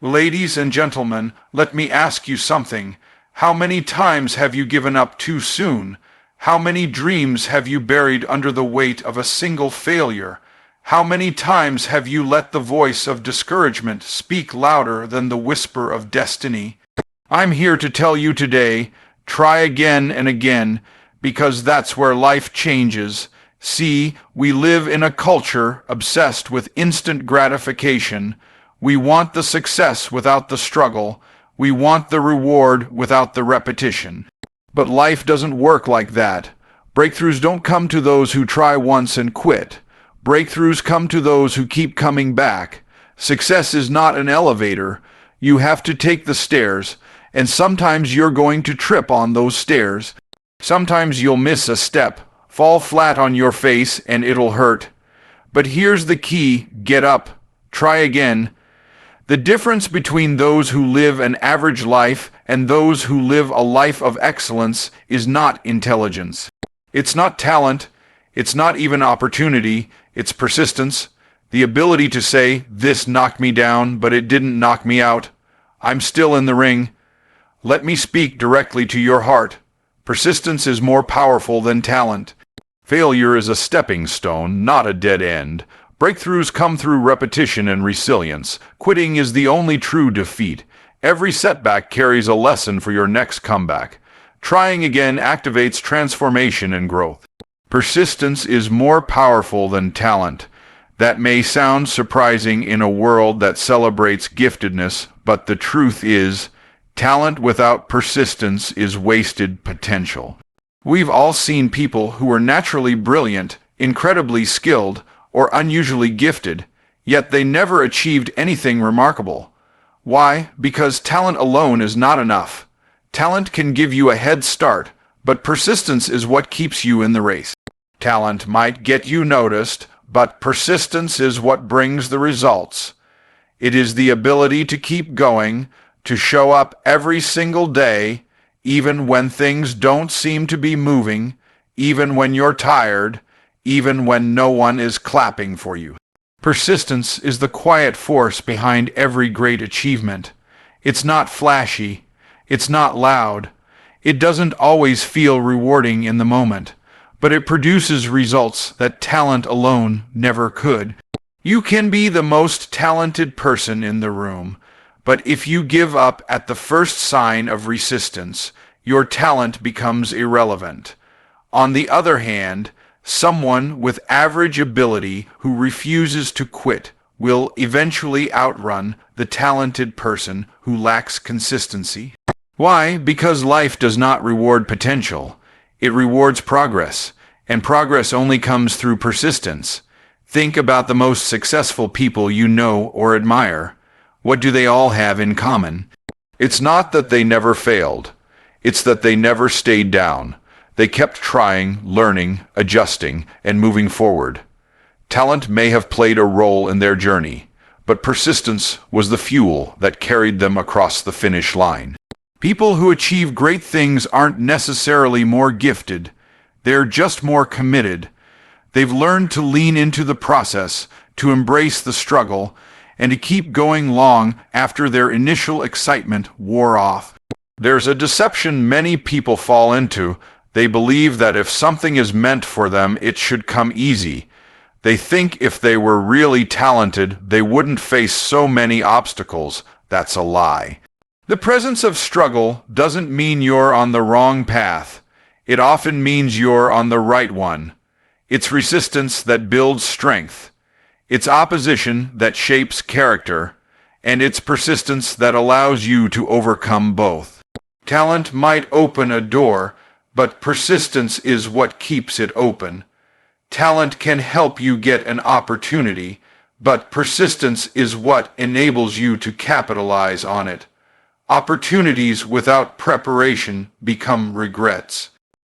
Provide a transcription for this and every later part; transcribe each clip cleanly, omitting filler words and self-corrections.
Ladies and gentlemen, let me ask you something. How many times have you given up too soon? How many dreams have you buried under the weight of a single failure? How many times have you let the voice of discouragement speak louder than the whisper of destiny? I'm here to tell you today, try again and again, because that's where life changes. See, we live in a culture obsessed with instant gratification. We want the success without the struggle. We want the reward without the repetition. But life doesn't work like that. Breakthroughs don't come to those who try once and quit. Breakthroughs come to those who keep coming back. Success is not an elevator. You have to take the stairs, and sometimes you're going to trip on those stairs. Sometimes you'll miss a step, fall flat on your face, and it'll hurt. But here's the key: get up, try again. The difference between those who live an average life and those who live a life of excellence is not intelligence. It's not talent. It's not even opportunity. It's persistence. The ability to say, "This knocked me down, but it didn't knock me out. I'm still in the ring." Let me speak directly to your heart. Persistence is more powerful than talent. Failure is a stepping stone, not a dead end. Breakthroughs come through repetition and resilience. Quitting is the only true defeat. Every setback carries a lesson for your next comeback. Trying again activates transformation and growth. Persistence is more powerful than talent. That may sound surprising in a world that celebrates giftedness, but the truth is, talent without persistence is wasted potential. We've all seen people who are naturally brilliant, incredibly skilled, or unusually gifted, yet they never achieved anything remarkable. Why? Because talent alone is not enough. Talent can give you a head start, but persistence is what keeps you in the race. Talent might get you noticed, but persistence is what brings the results. It is the ability to keep going, to show up every single day, even when things don't seem to be moving, even when you're tired, even when no one is clapping for you. Persistence is the quiet force behind every great achievement. It's not flashy. It's not loud. It doesn't always feel rewarding in the moment, but it produces results that talent alone never could. You can be the most talented person in the room, but if you give up at the first sign of resistance, your talent becomes irrelevant. On the other hand, someone with average ability who refuses to quit will eventually outrun the talented person who lacks consistency. Why? Because life does not reward potential. It rewards progress, and progress only comes through persistence. Think about the most successful people you know or admire. What do they all have in common? It's not that they never failed. It's that they never stayed down. They kept trying, learning, adjusting, and moving forward. Talent may have played a role in their journey, but persistence was the fuel that carried them across the finish line. People who achieve great things aren't necessarily more gifted. They're just more committed. They've learned to lean into the process, to embrace the struggle, and to keep going long after their initial excitement wore off. There's a deception many people fall into. They believe that if something is meant for them, it should come easy. They think if they were really talented, they wouldn't face so many obstacles. That's a lie. The presence of struggle doesn't mean you're on the wrong path. It often means you're on the right one. It's resistance that builds strength. It's opposition that shapes character. And it's persistence that allows you to overcome both. Talent might open a door, but persistence is what keeps it open. Talent can help you get an opportunity, but persistence is what enables you to capitalize on it. Opportunities without preparation become regrets.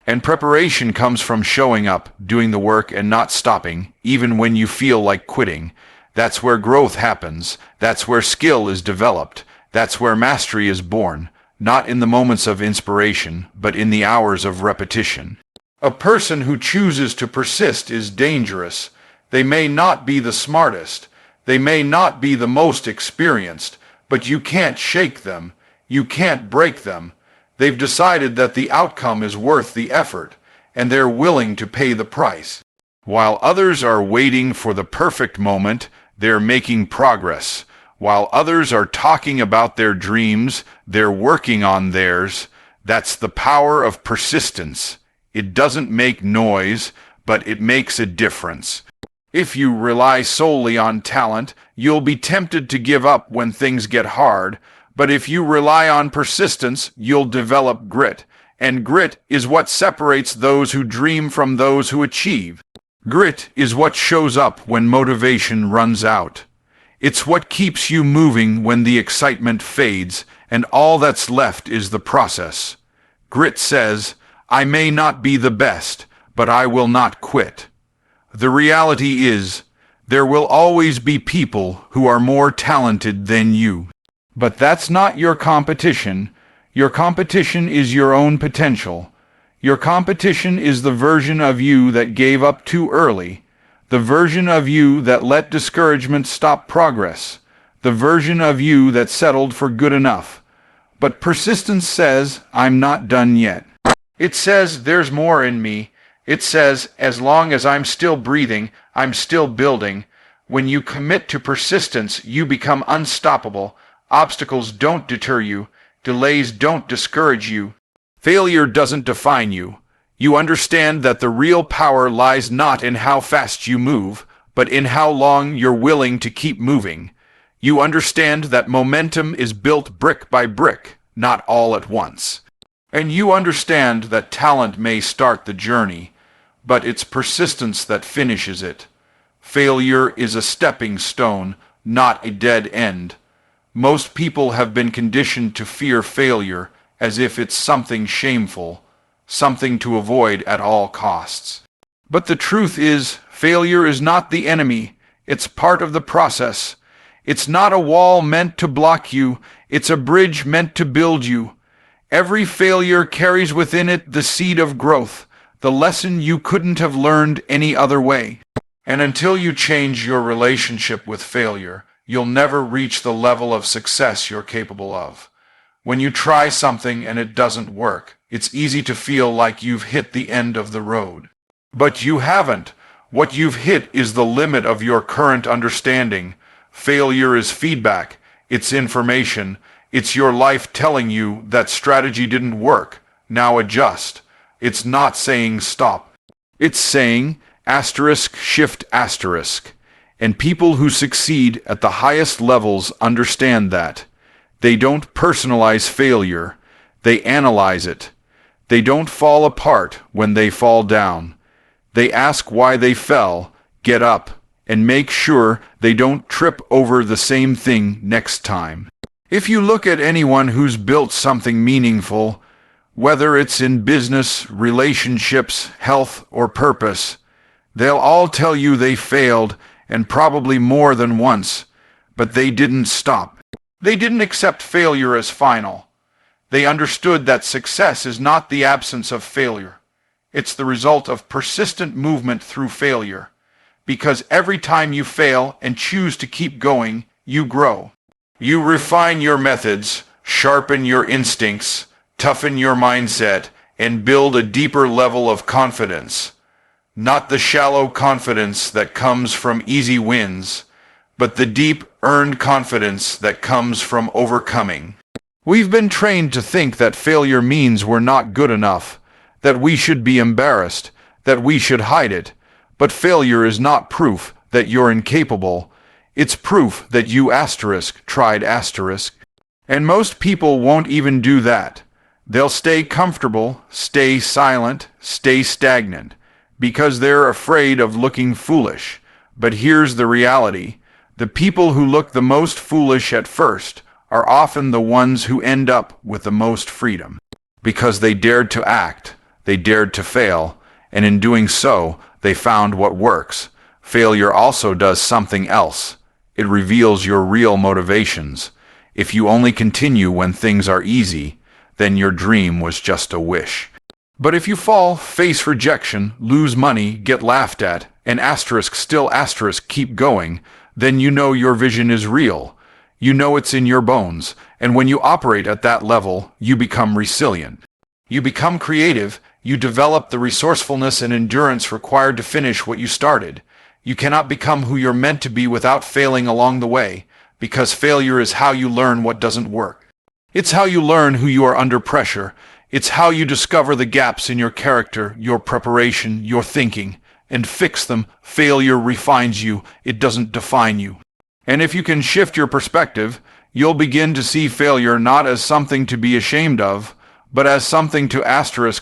And preparation comes from showing up, doing the work, and not stopping, even when you feel like quitting. That's where growth happens. That's where skill is developed. That's where mastery is born. Not in the moments of inspiration, but in the hours of repetition. A person who chooses to persist is dangerous. They may not be the smartest. They may not be the most experienced, But you can't shake them. You can't break them. They've decided that the outcome is worth the effort, and they're willing to pay the price. While others are waiting for the perfect moment, they're making progress. While others are talking about their dreams, they're working on theirs. That's the power of persistence. It doesn't make noise, but it makes a difference. If you rely solely on talent, you'll be tempted to give up when things get hard. But if you rely on persistence, you'll develop grit. And grit is what separates those who dream from those who achieve. Grit is what shows up when motivation runs out. It's what keeps you moving when the excitement fades, and all that's left is the process. Grit says, I may not be the best, but I will not quit. The reality is, there will always be people who are more talented than you. But that's not your competition. Your competition is your own potential. Your competition is the version of you that gave up too early, the version of you that let discouragement stop progress, the version of you that settled for good enough. But persistence says, I'm not done yet. It says, there's more in me. It says, as long as I'm still breathing, I'm still building. When you commit to persistence, you become unstoppable. Obstacles don't deter you. Delays don't discourage you. Failure doesn't define you. You understand that the real power lies not in how fast you move, but in how long you're willing to keep moving. You understand that momentum is built brick by brick, not all at once. And you understand that talent may start the journey, but it's persistence that finishes it. Failure is a stepping stone, not a dead end. Most people have been conditioned to fear failure as if it's something shameful, something to avoid at all costs. But the truth is, failure is not the enemy. It's part of the process. It's not a wall meant to block you. It's a bridge meant to build you. Every failure carries within it the seed of growth, the lesson you couldn't have learned any other way. And until you change your relationship with failure, you'll never reach the level of success you're capable of. When you try something and it doesn't work, it's easy to feel like you've hit the end of the road. But you haven't. What you've hit is the limit of your current understanding. Failure is feedback. It's information. It's your life telling you that strategy didn't work. Now adjust. It's not saying stop. It's saying *shift*. And people who succeed at the highest levels understand that. They don't personalize failure. They analyze it. They don't fall apart when they fall down. They ask why they fell, get up, and make sure they don't trip over the same thing next time. If you look at anyone who's built something meaningful, whether it's in business, relationships, health, or purpose, they'll all tell you they failed, and probably more than once, but they didn't stop. They didn't accept failure as final. They understood that success is not the absence of failure. It's the result of persistent movement through failure. Because every time you fail and choose to keep going, you grow. You refine your methods, sharpen your instincts, toughen your mindset, and build a deeper level of confidence. Not the shallow confidence that comes from easy wins, but the deep, earned confidence that comes from overcoming. We've been trained to think that failure means we're not good enough, that we should be embarrassed, that we should hide it. But failure is not proof that you're incapable. It's proof that you tried. And most people won't even do that. They'll stay comfortable, stay silent, stay stagnant, because they're afraid of looking foolish. But here's the reality. The people who look the most foolish at first are often the ones who end up with the most freedom. Because they dared to act, they dared to fail, and in doing so, they found what works. Failure also does something else. It reveals your real motivations. If you only continue when things are easy, then your dream was just a wish. But if you fall, face rejection, lose money, get laughed at, and *still* keep going, then you know your vision is real. You know it's in your bones, and when you operate at that level, you become resilient. You become creative, you develop the resourcefulness and endurance required to finish what you started. You cannot become who you're meant to be without failing along the way, because failure is how you learn what doesn't work. It's how you learn who you are under pressure. It's how you discover the gaps in your character, your preparation, your thinking, and fix them. Failure refines you, it doesn't define you. And if you can shift your perspective, you'll begin to see failure not as something to be ashamed of, but as something to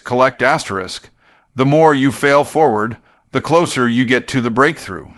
collect asterisk. The more you fail forward, the closer you get to the breakthrough.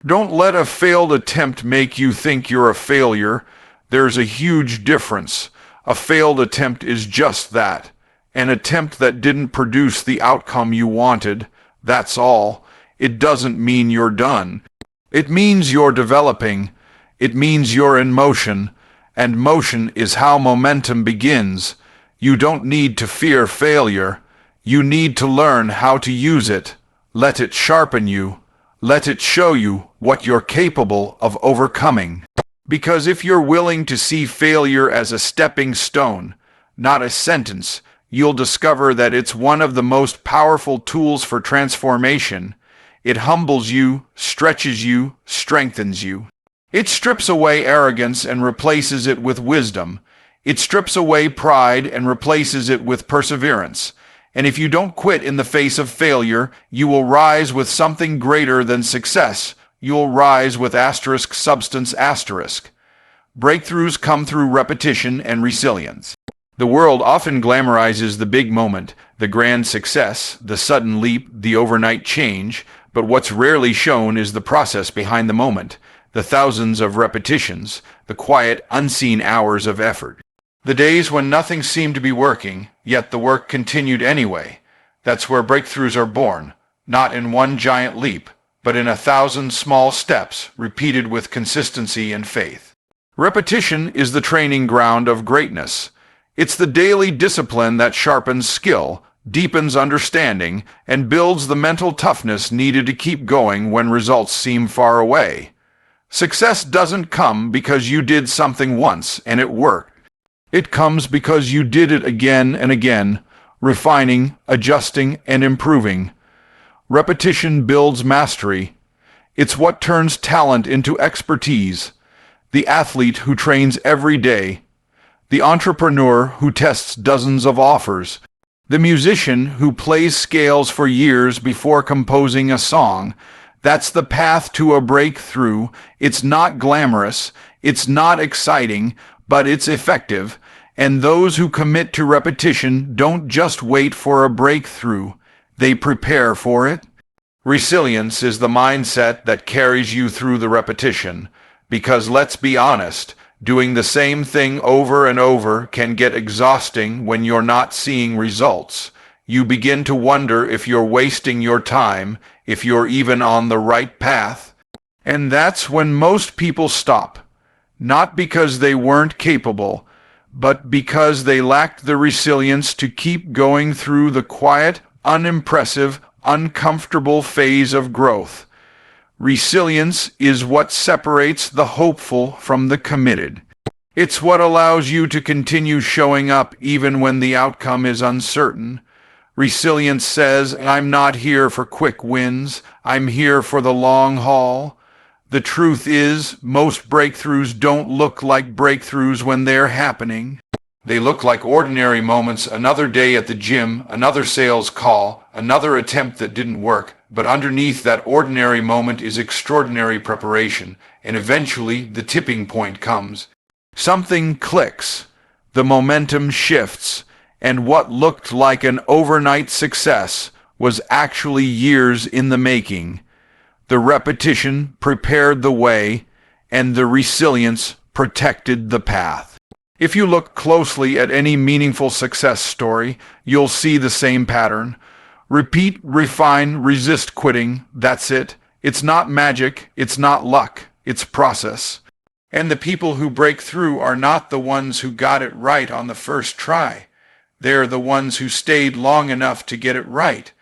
Don't let a failed attempt make you think you're a failure. There's a huge difference. A failed attempt is just that. An attempt that didn't produce the outcome you wanted. That's all. It doesn't mean you're done. It means you're developing. It means you're in motion. And motion is how momentum begins. You don't need to fear failure. You need to learn how to use it. Let it sharpen you. Let it show you what you're capable of overcoming. Because if you're willing to see failure as a stepping stone, not a sentence, you'll discover that it's one of the most powerful tools for transformation. It humbles you, stretches you, strengthens you. It strips away arrogance and replaces it with wisdom. It strips away pride and replaces it with perseverance. And if you don't quit in the face of failure, you will rise with something greater than success. You'll rise with substance. Breakthroughs come through repetition and resilience. The world often glamorizes the big moment, the grand success, the sudden leap, the overnight change, but what's rarely shown is the process behind the moment, the thousands of repetitions, the quiet, unseen hours of effort. The days when nothing seemed to be working, yet the work continued anyway. That's where breakthroughs are born, not in one giant leap, but in 1,000 small steps, repeated with consistency and faith. Repetition is the training ground of greatness. It's the daily discipline that sharpens skill, deepens understanding, and builds the mental toughness needed to keep going when results seem far away. Success doesn't come because you did something once and it worked. It comes because you did it again and again, refining, adjusting, and improving. Repetition builds mastery. It's what turns talent into expertise. The athlete who trains every day. The entrepreneur who tests dozens of offers. The musician who plays scales for years before composing a song. That's the path to a breakthrough. It's not glamorous. It's not exciting, but it's effective. And those who commit to repetition don't just wait for a breakthrough. They prepare for it. Resilience is the mindset that carries you through the repetition. Because let's be honest, doing the same thing over and over can get exhausting when you're not seeing results. You begin to wonder if you're wasting your time, if you're even on the right path. And that's when most people stop. Not because they weren't capable, but because they lacked the resilience to keep going through the quiet, unimpressive, uncomfortable phase of growth. Resilience is what separates the hopeful from the committed. It's what allows you to continue showing up even when the outcome is uncertain. Resilience says, I'm not here for quick wins, I'm here for the long haul. The truth is, most breakthroughs don't look like breakthroughs when they're happening. They look like ordinary moments, another day at the gym, another sales call, another attempt that didn't work. But underneath that ordinary moment is extraordinary preparation, and eventually the tipping point comes. Something clicks, the momentum shifts, and what looked like an overnight success was actually years in the making. The repetition prepared the way, and the resilience protected the path. If you look closely at any meaningful success story, you'll see the same pattern. Repeat, refine, resist quitting. That's it. It's not magic. It's not luck. It's process. And the people who break through are not the ones who got it right on the first try. They're the ones who stayed long enough to get it right.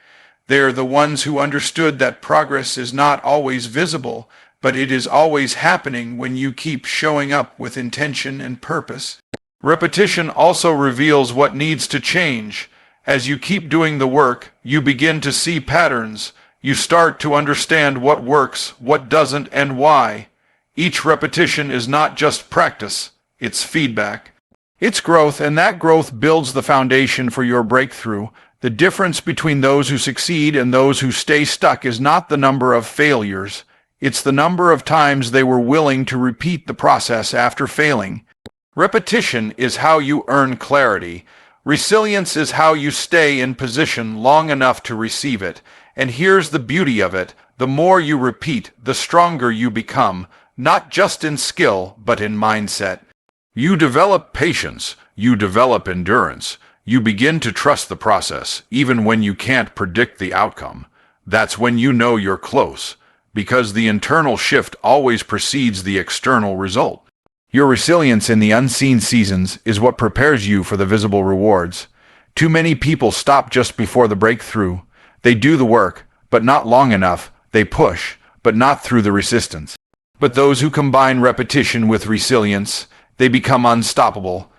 They're the ones who understood that progress is not always visible. but it is always happening when you keep showing up with intention and purpose. Repetition also reveals what needs to change. As you keep doing the work, you begin to see patterns. You start to understand what works, what doesn't, and why. Each repetition is not just practice, it's feedback. It's growth, and that growth builds the foundation for your breakthrough. The difference between those who succeed and those who stay stuck is not the number of failures. It's the number of times they were willing to repeat the process after failing. Repetition is how you earn clarity. Resilience is how you stay in position long enough to receive it. And here's the beauty of it. The more you repeat, the stronger you become, not just in skill, but in mindset. You develop patience. You develop endurance. You begin to trust the process, even when you can't predict the outcome. That's when you know you're close, because the internal shift always precedes the external result. Your resilience in the unseen seasons is what prepares you for the visible rewards. Too many people stop just before the breakthrough. They do the work, but not long enough. They push, but not through the resistance. But those who combine repetition with resilience, they become unstoppable.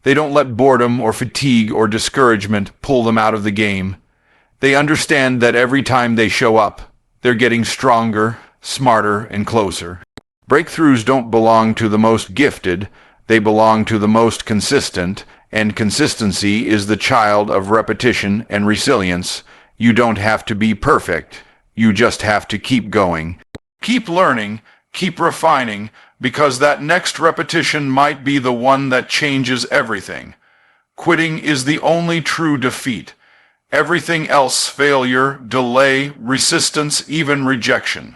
They don't let boredom or fatigue or discouragement pull them out of the game. They understand that every time they show up, they're getting stronger, smarter, and closer. Breakthroughs don't belong to the most gifted, they belong to the most consistent, and consistency is the child of repetition and resilience. You don't have to be perfect, you just have to keep going. Keep learning, keep refining, because that next repetition might be the one that changes everything. Quitting is the only true defeat. Everything else, failure, delay, resistance, even rejection,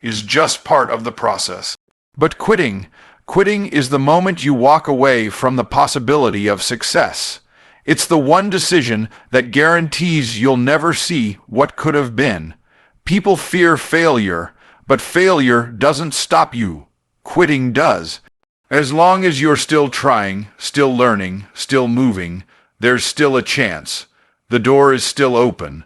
is just part of the process. But quitting is the moment you walk away from the possibility of success. It's the one decision that guarantees you'll never see what could have been. People fear failure, but failure doesn't stop you. Quitting does. As long as you're still trying, still learning, still moving, there's still a chance. The door is still open.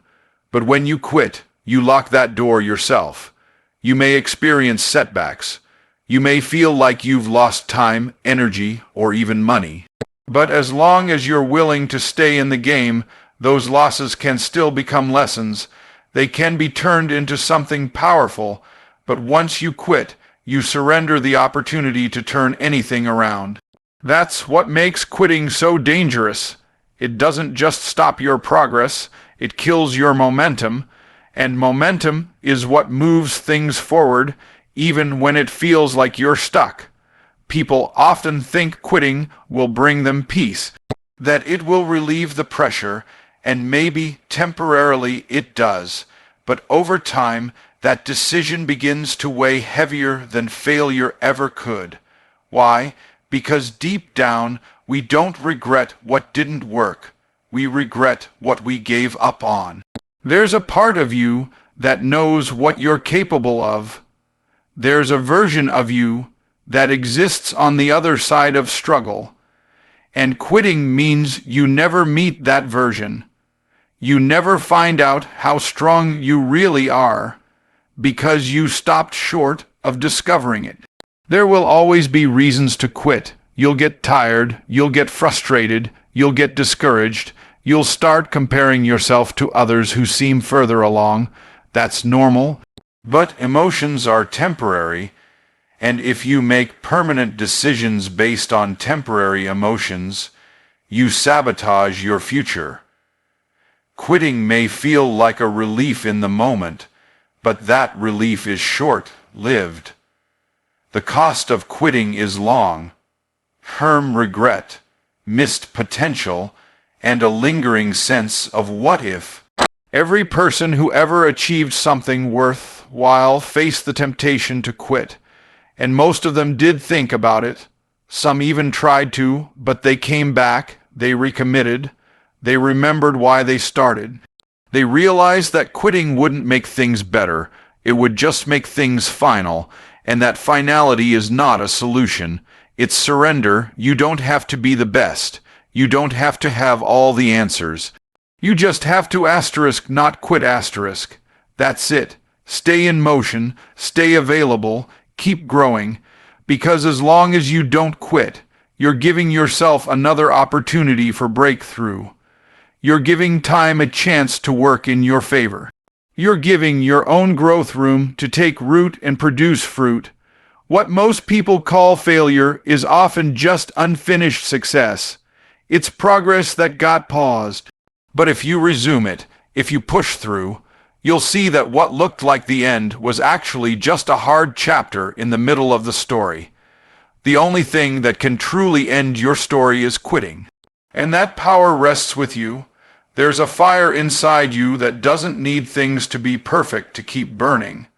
But when you quit, you lock that door yourself. You may experience setbacks. You may feel like you've lost time, energy, or even money. But as long as you're willing to stay in the game, those losses can still become lessons. They can be turned into something powerful. But once you quit, you surrender the opportunity to turn anything around. That's what makes quitting so dangerous. It doesn't just stop your progress, it kills your momentum. And momentum is what moves things forward, even when it feels like you're stuck. People often think quitting will bring them peace, that it will relieve the pressure, and maybe temporarily it does. But over time, that decision begins to weigh heavier than failure ever could. Why? Because deep down, we don't regret what didn't work. We regret what we gave up on. There's a part of you that knows what you're capable of. There's a version of you that exists on the other side of struggle. And quitting means you never meet that version. You never find out how strong you really are, because you stopped short of discovering it. There will always be reasons to quit. You'll get tired, you'll get frustrated, you'll get discouraged. You'll start comparing yourself to others who seem further along. That's normal. But emotions are temporary, and if you make permanent decisions based on temporary emotions, you sabotage your future. Quitting may feel like a relief in the moment, but that relief is short-lived. The cost of quitting is long. Regret, missed potential, and a lingering sense of what if. Every person who ever achieved something worthwhile faced the temptation to quit, and most of them did think about it. Some even tried to, but they came back, they recommitted, they remembered why they started. They realized that quitting wouldn't make things better, it would just make things final, and that finality is not a solution. It's surrender. You don't have to be the best. You don't have to have all the answers. You just have to *, not quit *. That's it. Stay in motion, stay available, keep growing, because as long as you don't quit, you're giving yourself another opportunity for breakthrough. You're giving time a chance to work in your favor. You're giving your own growth room to take root and produce fruit. What most people call failure is often just unfinished success. It's progress that got paused. But if you resume it, if you push through, you'll see that what looked like the end was actually just a hard chapter in the middle of the story. The only thing that can truly end your story is quitting. And that power rests with you. There's a fire inside you that doesn't need things to be perfect to keep burning.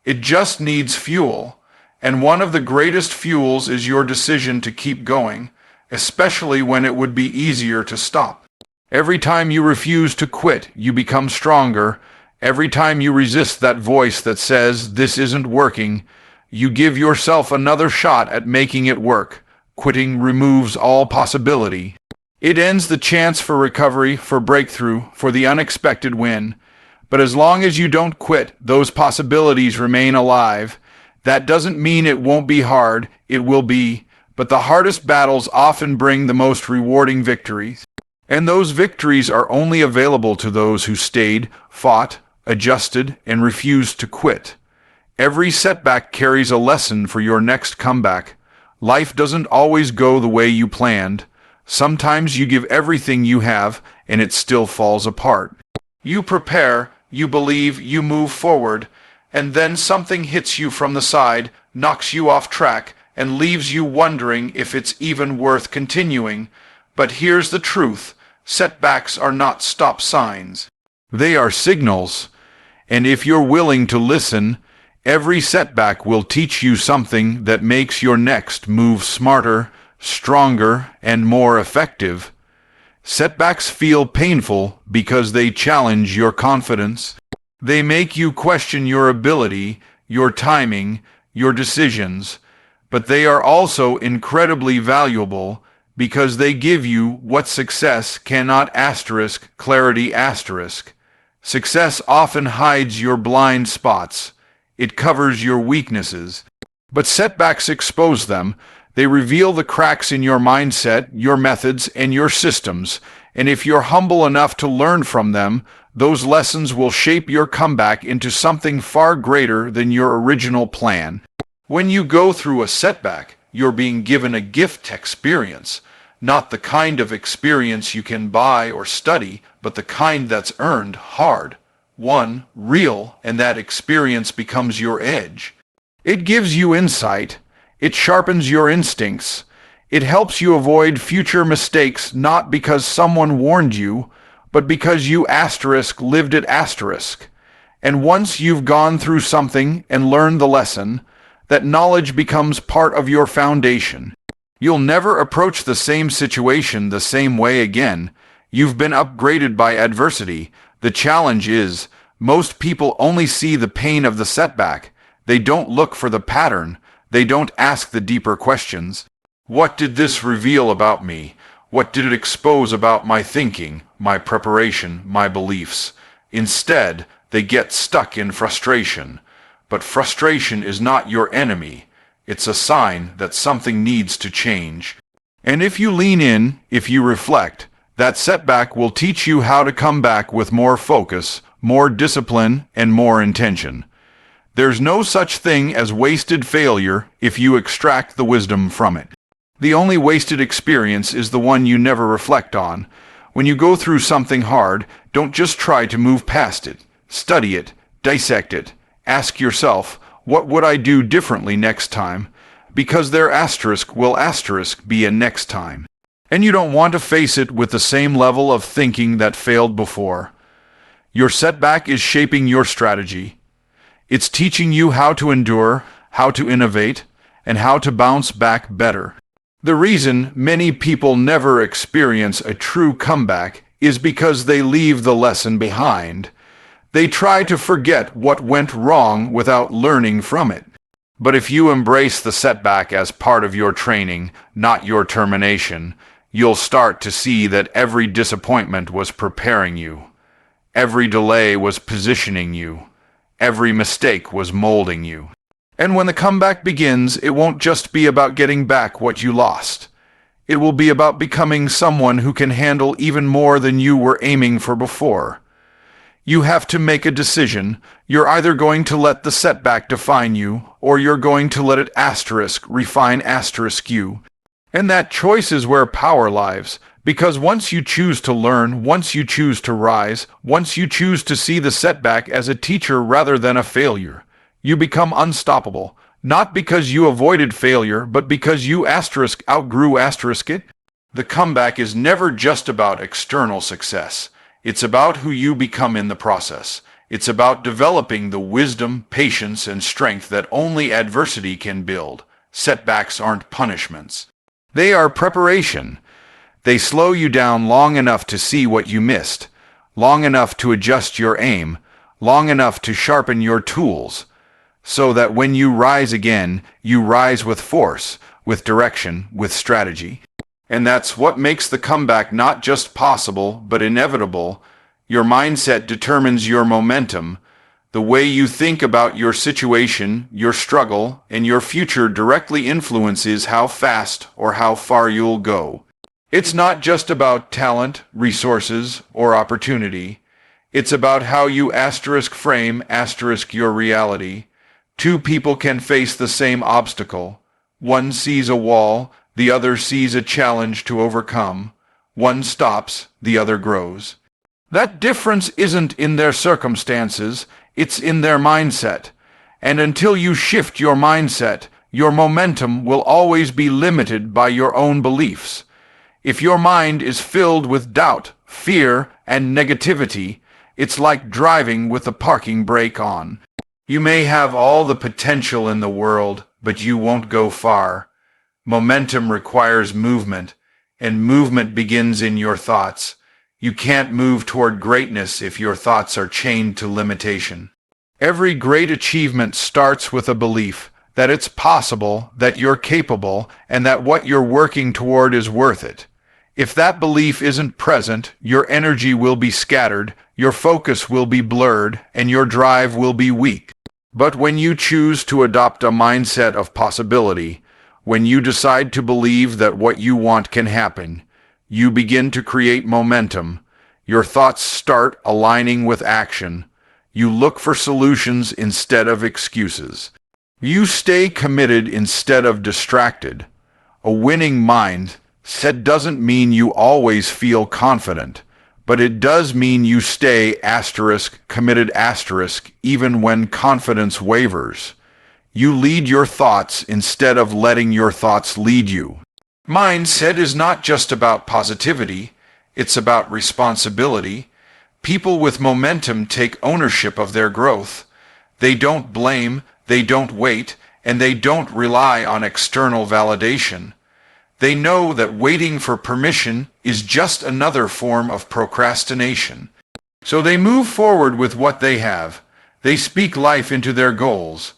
It just needs fuel. And one of the greatest fuels is your decision to keep going, especially when it would be easier to stop. Every time you refuse to quit, you become stronger. Every time you resist that voice that says, "This isn't working," you give yourself another shot at making it work. Quitting removes all possibility. It ends the chance for recovery, for breakthrough, for the unexpected win. But as long as you don't quit, those possibilities remain alive. That doesn't mean it won't be hard. It will be. But the hardest battles often bring the most rewarding victories. And those victories are only available to those who stayed, fought, adjusted, and refused to quit. Every setback carries a lesson for your next comeback. Life doesn't always go the way you planned. Sometimes you give everything you have, and it still falls apart. You prepare, you believe, you move forward, and then something hits you from the side, knocks you off track, and leaves you wondering if it's even worth continuing. But here's the truth. Setbacks are not stop signs. They are signals. And if you're willing to listen, every setback will teach you something that makes your next move smarter, stronger, and more effective. Setbacks feel painful because they challenge your confidence. They make you question your ability, your timing, your decisions. But they are also incredibly valuable because they give you what success cannot clarity. Success often hides your blind spots. It covers your weaknesses. But setbacks expose them. They reveal the cracks in your mindset, your methods, and your systems. And if you're humble enough to learn from them, those lessons will shape your comeback into something far greater than your original plan. When you go through a setback, you're being given a gift experience. Not the kind of experience you can buy or study, but the kind that's earned hard, won, real, and that experience becomes your edge. It gives you insight. It sharpens your instincts. It helps you avoid future mistakes not because someone warned you, but because you lived it. And once you've gone through something and learned the lesson, that knowledge becomes part of your foundation. You'll never approach the same situation the same way again. You've been upgraded by adversity. The challenge is, most people only see the pain of the setback. They don't look for the pattern. They don't ask the deeper questions. What did this reveal about me? What did it expose about my thinking, my preparation, my beliefs? Instead, they get stuck in frustration. But frustration is not your enemy. It's a sign that something needs to change. And if you lean in, if you reflect, that setback will teach you how to come back with more focus, more discipline, and more intention. There's no such thing as wasted failure if you extract the wisdom from it. The only wasted experience is the one you never reflect on. When you go through something hard, don't just try to move past it. Study it, dissect it. Ask yourself, what would I do differently next time? Because there will be a next time. And you don't want to face it with the same level of thinking that failed before. Your setback is shaping your strategy. It's teaching you how to endure, how to innovate, and how to bounce back better. The reason many people never experience a true comeback is because they leave the lesson behind. They try to forget what went wrong without learning from it. But if you embrace the setback as part of your training, not your termination, you'll start to see that every disappointment was preparing you. Every delay was positioning you. Every mistake was molding you. And when the comeback begins, it won't just be about getting back what you lost. It will be about becoming someone who can handle even more than you were aiming for before. You have to make a decision. You're either going to let the setback define you, or you're going to let it refine you. And that choice is where power lies, because once you choose to learn, once you choose to rise, once you choose to see the setback as a teacher rather than a failure, you become unstoppable, not because you avoided failure, but because you outgrew it. The comeback is never just about external success. It's about who you become in the process. It's about developing the wisdom, patience, and strength that only adversity can build. Setbacks aren't punishments. They are preparation. They slow you down long enough to see what you missed, long enough to adjust your aim, long enough to sharpen your tools, so that when you rise again, you rise with force, with direction, with strategy. And that's what makes the comeback not just possible, but inevitable. Your mindset determines your momentum. The way you think about your situation, your struggle, and your future directly influences how fast or how far you'll go. It's not just about talent, resources, or opportunity. It's about how you frame your reality. Two people can face the same obstacle. One sees a wall, the other sees a challenge to overcome. One stops, the other grows. That difference isn't in their circumstances, it's in their mindset. And until you shift your mindset, your momentum will always be limited by your own beliefs. If your mind is filled with doubt, fear, and negativity, it's like driving with the parking brake on. You may have all the potential in the world, but you won't go far. Momentum requires movement, and movement begins in your thoughts. You can't move toward greatness if your thoughts are chained to limitation. Every great achievement starts with a belief that it's possible, that you're capable, and that what you're working toward is worth it. If that belief isn't present, your energy will be scattered, your focus will be blurred, and your drive will be weak. But when you choose to adopt a mindset of possibility, when you decide to believe that what you want can happen, you begin to create momentum. Your thoughts start aligning with action. You look for solutions instead of excuses. You stay committed instead of distracted. A winning mindset doesn't mean you always feel confident, but it does mean you stay committed even when confidence wavers. You lead your thoughts instead of letting your thoughts lead you. Mindset is not just about positivity, it's about responsibility. People with momentum take ownership of their growth. They don't blame, they don't wait, and they don't rely on external validation. They know that waiting for permission is just another form of procrastination. So they move forward with what they have. They speak life into their goals.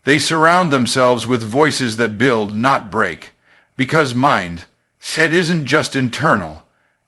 They surround themselves with voices that build, not break. Because mindset isn't just internal.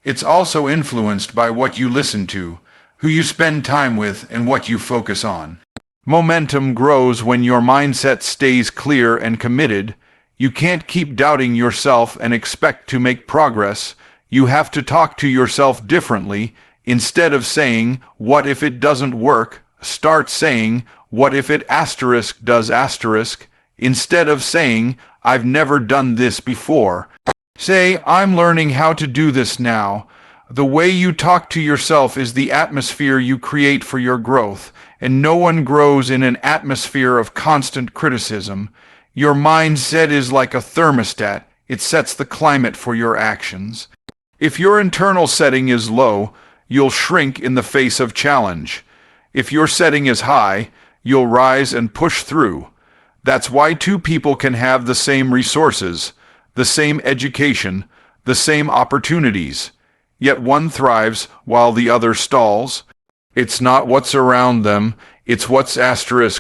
It's also influenced by what you listen to, who you spend time with, and what you focus on. Momentum grows when your mindset stays clear and committed. You can't keep doubting yourself and expect to make progress. You have to talk to yourself differently. Instead of saying, "What if it doesn't work?" Start saying, "What if it does?" Instead of saying, "I've never done this before," say, "I'm learning how to do this now." The way you talk to yourself is the atmosphere you create for your growth, and no one grows in an atmosphere of constant criticism. Your mindset is like a thermostat. It sets the climate for your actions. If your internal setting is low, you'll shrink in the face of challenge. If your setting is high, you'll rise and push through. That's why two people can have the same resources, the same education, the same opportunities, yet one thrives while the other stalls. It's not what's around them, it's what's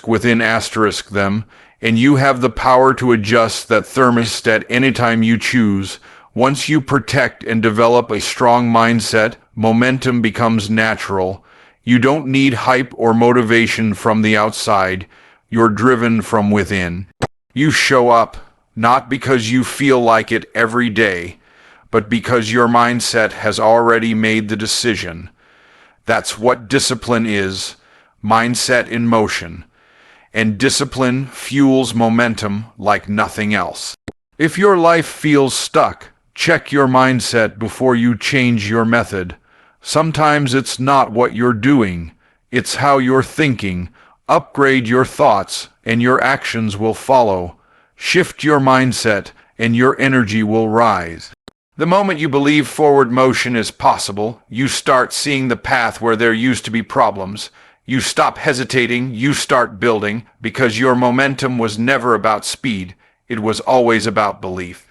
within them, and you have the power to adjust that thermostat anytime you choose. Once you protect and develop a strong mindset, momentum becomes natural. You don't need hype or motivation from the outside. You're driven from within. You show up, not because you feel like it every day, but because your mindset has already made the decision. That's what discipline is, mindset in motion. And discipline fuels momentum like nothing else. If your life feels stuck, check your mindset before you change your method. Sometimes it's not what you're doing, it's how you're thinking. Upgrade your thoughts, and your actions will follow. Shift your mindset, and your energy will rise. The moment you believe forward motion is possible, you start seeing the path where there used to be problems. You stop hesitating, you start building, because your momentum was never about speed, it was always about belief.